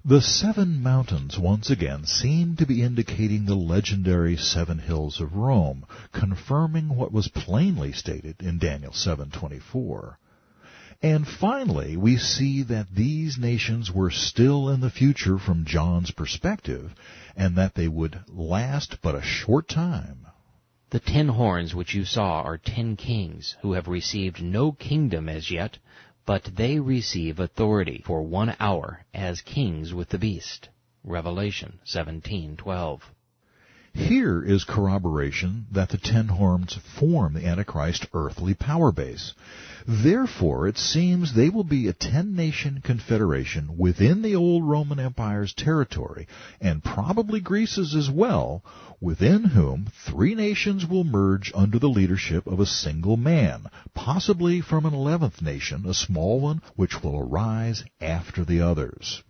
The seven mountains once again seem to be indicating the legendary seven hills of Rome, confirming what was plainly stated in Daniel 7:24. And finally, we see that these nations were still in the future from John's perspective, and that they would last but a short time. The 10 horns which you saw are 10 kings, who have received no kingdom as yet, but they receive authority for 1 hour as kings with the beast. Revelation 17:12. Here is corroboration that the 10 horns form the Antichrist earthly power base. Therefore, it seems they will be a 10-nation confederation within the old Roman Empire's territory, and probably Greece's as well, within whom 3 nations will merge under the leadership of a single man, possibly from an 11th nation, a small one, which will arise after the others.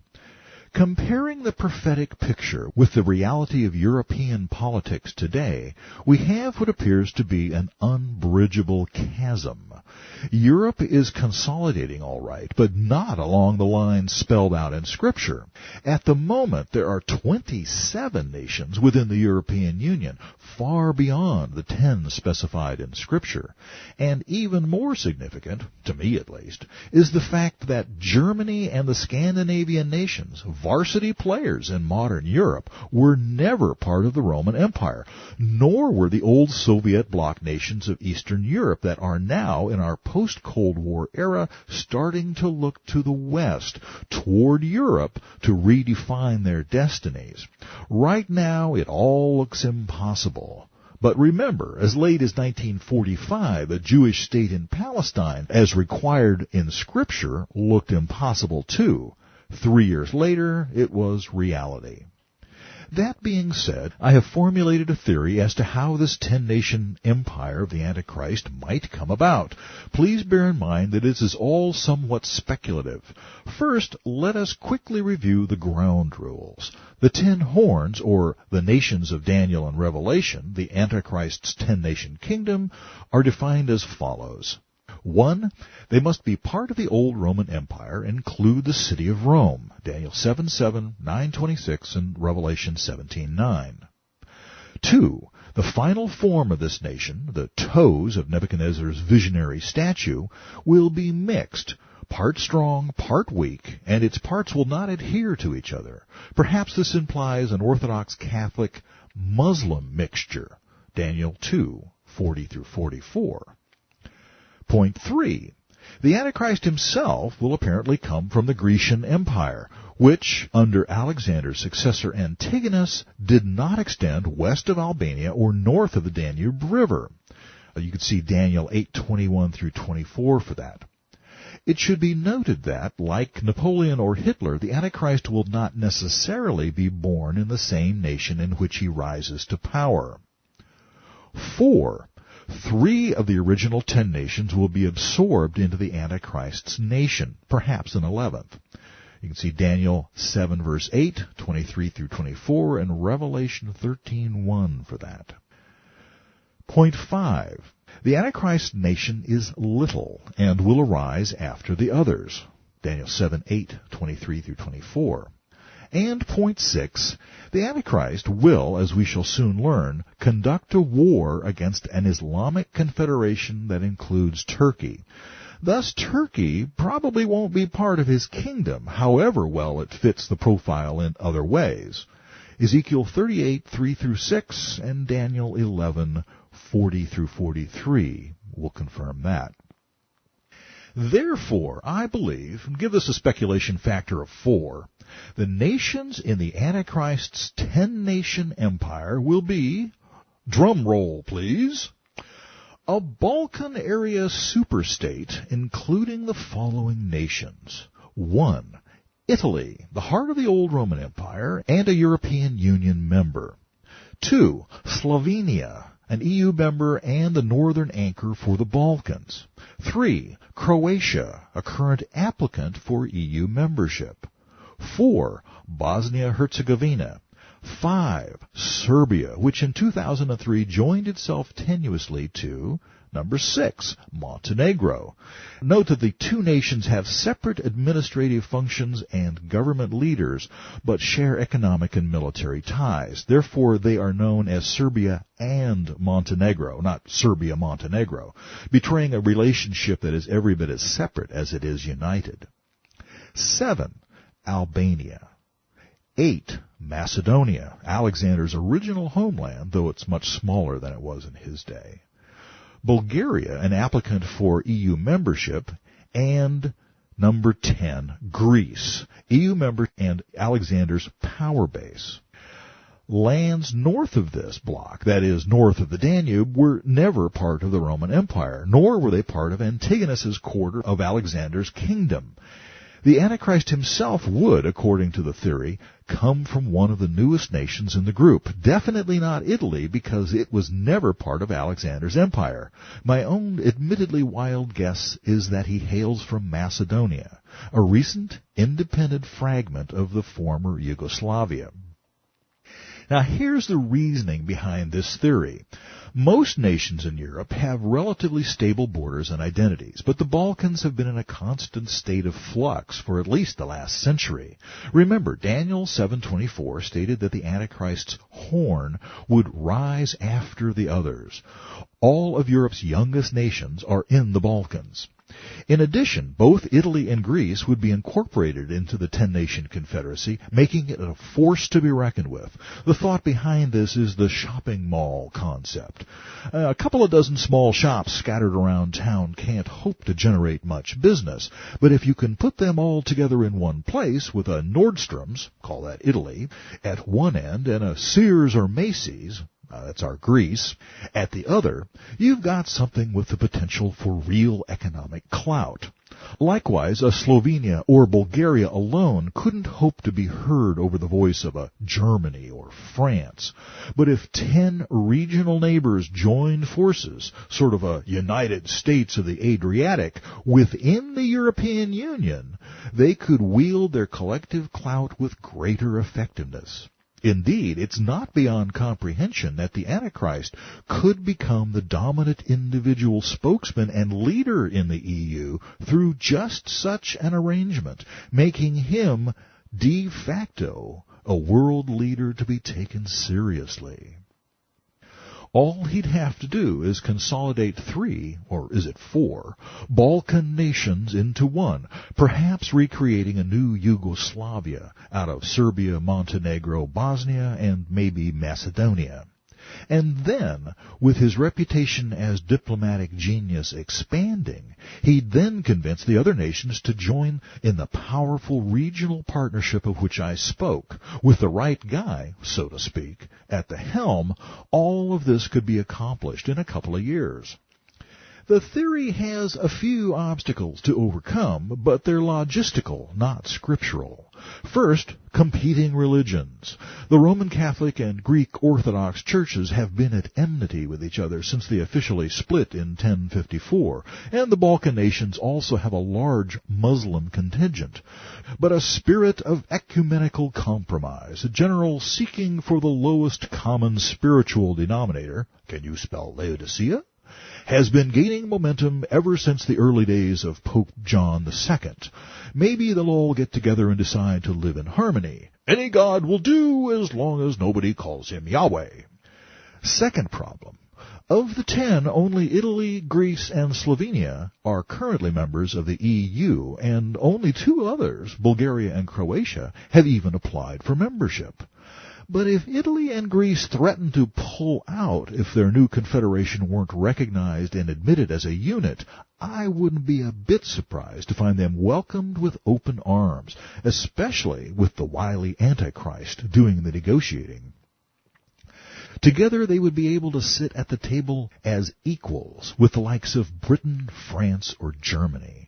Comparing the prophetic picture with the reality of European politics today, we have what appears to be an unbridgeable chasm. Europe is consolidating all right, but not along the lines spelled out in Scripture. At the moment, there are 27 nations within the European Union, far beyond the 10 specified in Scripture. And even more significant, to me at least, is the fact that Germany and the Scandinavian nations, varsity players in modern Europe, were never part of the Roman Empire, nor were the old Soviet bloc nations of Eastern Europe that are now, in our post-Cold War era, starting to look to the West, toward Europe, to redefine their destinies. Right now, it all looks impossible. But remember, as late as 1945, a Jewish state in Palestine, as required in Scripture, looked impossible too. 3 years later, it was reality. That being said, I have formulated a theory as to how this 10-nation empire of the Antichrist might come about. Please bear in mind that this is all somewhat speculative. First, let us quickly review the ground rules. The 10 horns, or the nations of Daniel and Revelation, the Antichrist's 10-nation kingdom, are defined as follows. 1. They must be part of the old Roman Empire and include the city of Rome, Daniel 7:7, 9:26, and Revelation 17:9. 2. The final form of this nation, the toes of Nebuchadnezzar's visionary statue, will be mixed, part strong, part weak, and its parts will not adhere to each other. Perhaps this implies an Orthodox Catholic Muslim mixture, Daniel 2:40-44. Point 3. The Antichrist himself will apparently come from the Grecian Empire, which, under Alexander's successor Antigonus, did not extend west of Albania or north of the Danube River. You can see Daniel 8:21-24 for that. It should be noted that, like Napoleon or Hitler, the Antichrist will not necessarily be born in the same nation in which he rises to power. 4. 3 of the original 10 nations will be absorbed into the Antichrist's nation, perhaps an 11th. You can see Daniel 7 verse 8, 23-24, and Revelation 13:1 for that. Point 5. The Antichrist nation is little and will arise after the others, Daniel 7:8, 23-24. And point 6, the Antichrist will, as we shall soon learn, conduct a war against an Islamic confederation that includes Turkey. Thus, Turkey probably won't be part of his kingdom, however well it fits the profile in other ways. Ezekiel 38, 3-6, and Daniel 11, 40-43 will confirm that. Therefore, I believe, and give this a speculation factor of 4, the nations in the Antichrist's 10-nation empire will be, drum roll please, a Balkan area superstate including the following nations. 1. Italy, the heart of the old Roman Empire and a European Union member. 2. Slovenia, an EU member and the northern anchor for the Balkans. 3. Croatia, a current applicant for EU membership. 4. Bosnia-Herzegovina. 5, Serbia, which in 2003 joined itself tenuously to number 6, Montenegro. Note that the two nations have separate administrative functions and government leaders, but share economic and military ties. Therefore, they are known as Serbia and Montenegro, not Serbia-Montenegro, betraying a relationship that is every bit as separate as it is united. 7, Albania. 8, Macedonia, Alexander's original homeland, though it's much smaller than it was in his day. Bulgaria, an applicant for EU membership, and number 10, Greece, EU member and Alexander's power base. Lands north of this block, that is, north of the Danube, were never part of the Roman Empire, nor were they part of Antigonus's quarter of Alexander's kingdom. The Antichrist himself would, according to the theory, come from one of the newest nations in the group. Definitely not Italy, because it was never part of Alexander's empire. My own admittedly wild guess is that he hails from Macedonia, a recent independent fragment of the former Yugoslavia. Now here's the reasoning behind this theory. Most nations in Europe have relatively stable borders and identities, but the Balkans have been in a constant state of flux for at least the last century. Remember, Daniel 7:24 stated that the Antichrist's horn would rise after the others. All of Europe's youngest nations are in the Balkans. In addition, both Italy and Greece would be incorporated into the 10-nation confederacy, making it a force to be reckoned with. The thought behind this is the shopping mall concept. A couple of dozen small shops scattered around town can't hope to generate much business, but if you can put them all together in one place with a Nordstrom's, call that Italy, at one end and a Sears or Macy's, that's our Greece, at the other, you've got something with the potential for real economic clout. Likewise, a Slovenia or Bulgaria alone couldn't hope to be heard over the voice of a Germany or France. But if 10 regional neighbors joined forces, sort of a United States of the Adriatic, within the European Union, they could wield their collective clout with greater effectiveness. Indeed, it's not beyond comprehension that the Antichrist could become the dominant individual spokesman and leader in the EU through just such an arrangement, making him de facto a world leader to be taken seriously. All he'd have to do is consolidate 3, or is it 4, Balkan nations into one, perhaps recreating a new Yugoslavia out of Serbia, Montenegro, Bosnia, and maybe Macedonia. And then, with his reputation as diplomatic genius expanding, he'd then convince the other nations to join in the powerful regional partnership of which I spoke. With the right guy, so to speak, at the helm, all of this could be accomplished in a couple of years. The theory has a few obstacles to overcome, but they're logistical, not scriptural. First, competing religions. The Roman Catholic and Greek Orthodox churches have been at enmity with each other since they officially split in 1054, and the Balkan nations also have a large Muslim contingent. But a spirit of ecumenical compromise, a general seeking for the lowest common spiritual denominator, can you spell Laodicea? Has been gaining momentum ever since the early days of Pope John II. Maybe they'll all get together and decide to live in harmony. Any god will do as long as nobody calls him Yahweh. Second problem. Of the 10, only Italy, Greece, and Slovenia are currently members of the EU, and only 2 others, Bulgaria and Croatia, have even applied for membership. But if Italy and Greece threatened to pull out if their new confederation weren't recognized and admitted as a unit, I wouldn't be a bit surprised to find them welcomed with open arms, especially with the wily Antichrist doing the negotiating. Together they would be able to sit at the table as equals with the likes of Britain, France, or Germany.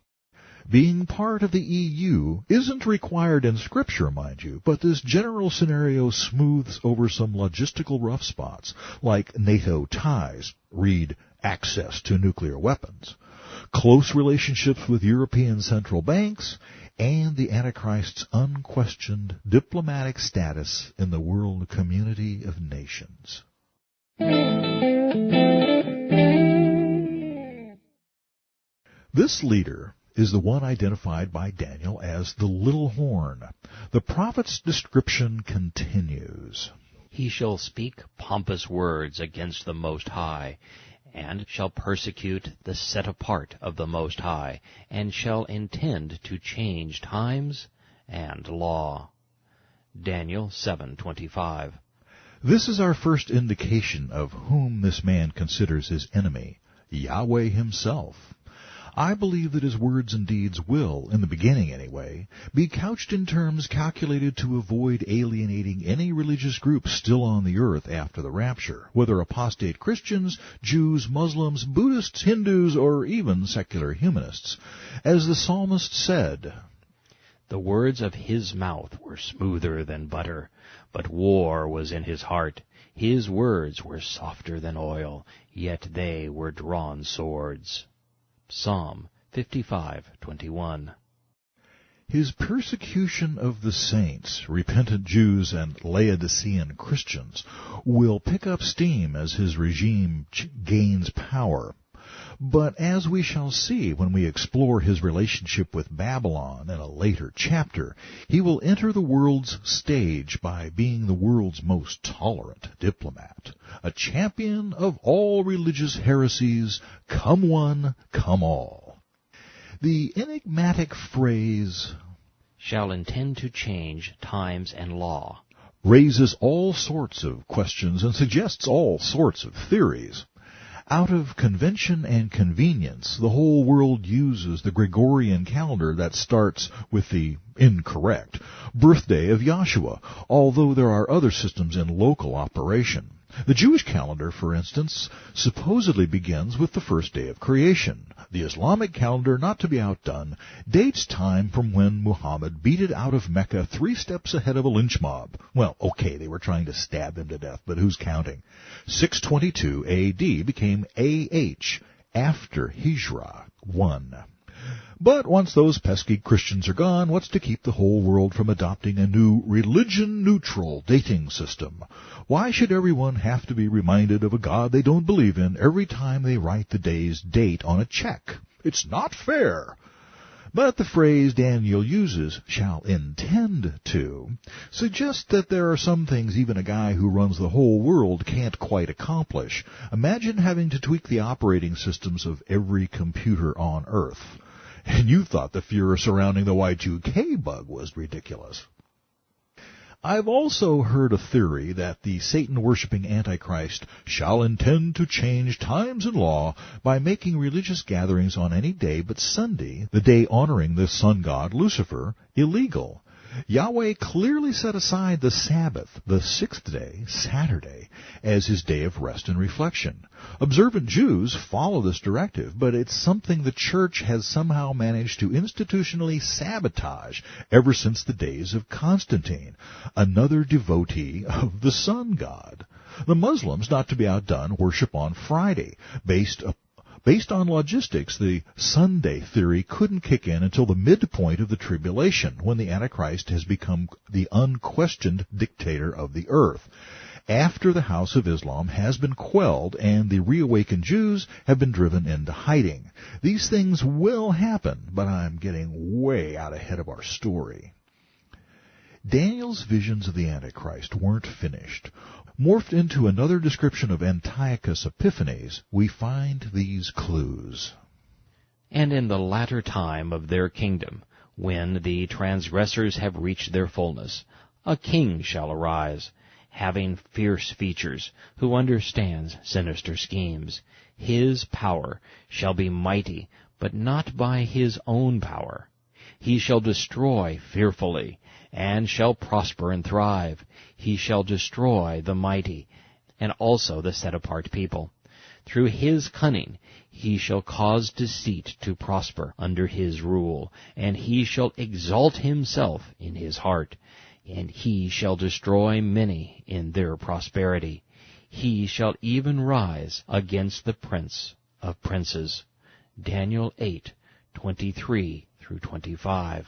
Being part of the EU isn't required in Scripture, mind you, but this general scenario smooths over some logistical rough spots, like NATO ties, read access to nuclear weapons. close relationships with European central banks, and the Antichrist's unquestioned diplomatic status in the world community of nations. This leader is the one identified by Daniel as the little horn. The prophet's description continues. He shall speak pompous words against the Most High, and shall persecute the set apart of the Most High, and shall intend to change times and law. Daniel 7:25. This is our first indication of whom this man considers his enemy, Yahweh himself. I believe that his words and deeds will, in the beginning anyway, be couched in terms calculated to avoid alienating any religious group still on the earth after the rapture, whether apostate Christians, Jews, Muslims, Buddhists, Hindus, or even secular humanists. As the psalmist said, "The words of his mouth were smoother than butter, but war was in his heart. His words were softer than oil, yet they were drawn swords." Psalm 55:21. His persecution of the saints, repentant Jews and Laodicean Christians, will pick up steam as his regime gains power. But as we shall see when we explore his relationship with Babylon in a later chapter, he will enter the world's stage by being the world's most tolerant diplomat, a champion of all religious heresies, come one, come all. The enigmatic phrase, "shall intend to change times and law," raises all sorts of questions and suggests all sorts of theories. Out of convention and convenience, the whole world uses the Gregorian calendar that starts with the incorrect birthday of Yahshua, although there are other systems in local operation. The Jewish calendar, for instance, supposedly begins with the first day of creation. The Islamic calendar, not to be outdone, dates time from when Muhammad beat it out of Mecca 3 steps ahead of a lynch mob. Well, okay, they were trying to stab him to death, but who's counting? 622 AD became AH, after Hijrah 1. But once those pesky Christians are gone, what's to keep the whole world from adopting a new religion-neutral dating system? Why should everyone have to be reminded of a God they don't believe in every time they write the day's date on a check? It's not fair. But the phrase Daniel uses, "shall intend to," suggests that there are some things even a guy who runs the whole world can't quite accomplish. Imagine having to tweak the operating systems of every computer on Earth. And you thought the furor surrounding the Y2K bug was ridiculous. I've also heard a theory that the Satan-worshipping Antichrist shall intend to change times and law by making religious gatherings on any day but Sunday, the day honoring the sun god Lucifer, illegal. Yahweh clearly set aside the Sabbath, the 6th day, Saturday, as his day of rest and reflection. Observant Jews follow this directive, but it's something the church has somehow managed to institutionally sabotage ever since the days of Constantine, another devotee of the sun god. The Muslims, not to be outdone, worship on Friday, Based on logistics, the Sunday theory couldn't kick in until the midpoint of the tribulation, when the Antichrist has become the unquestioned dictator of the earth, after the House of Islam has been quelled and the reawakened Jews have been driven into hiding. These things will happen, but I'm getting way out ahead of our story. Daniel's visions of the Antichrist weren't finished. Morphed into another description of Antiochus Epiphanes, we find these clues. "And in the latter time of their kingdom, when the transgressors have reached their fullness, a king shall arise, having fierce features, who understands sinister schemes. His power shall be mighty, but not by his own power. He shall destroy fearfully, and shall prosper and thrive. He shall destroy the mighty, and also the set-apart people. Through his cunning he shall cause deceit to prosper under his rule, and he shall exalt himself in his heart, and he shall destroy many in their prosperity. He shall even rise against the prince of princes." Daniel 8:23 through 25.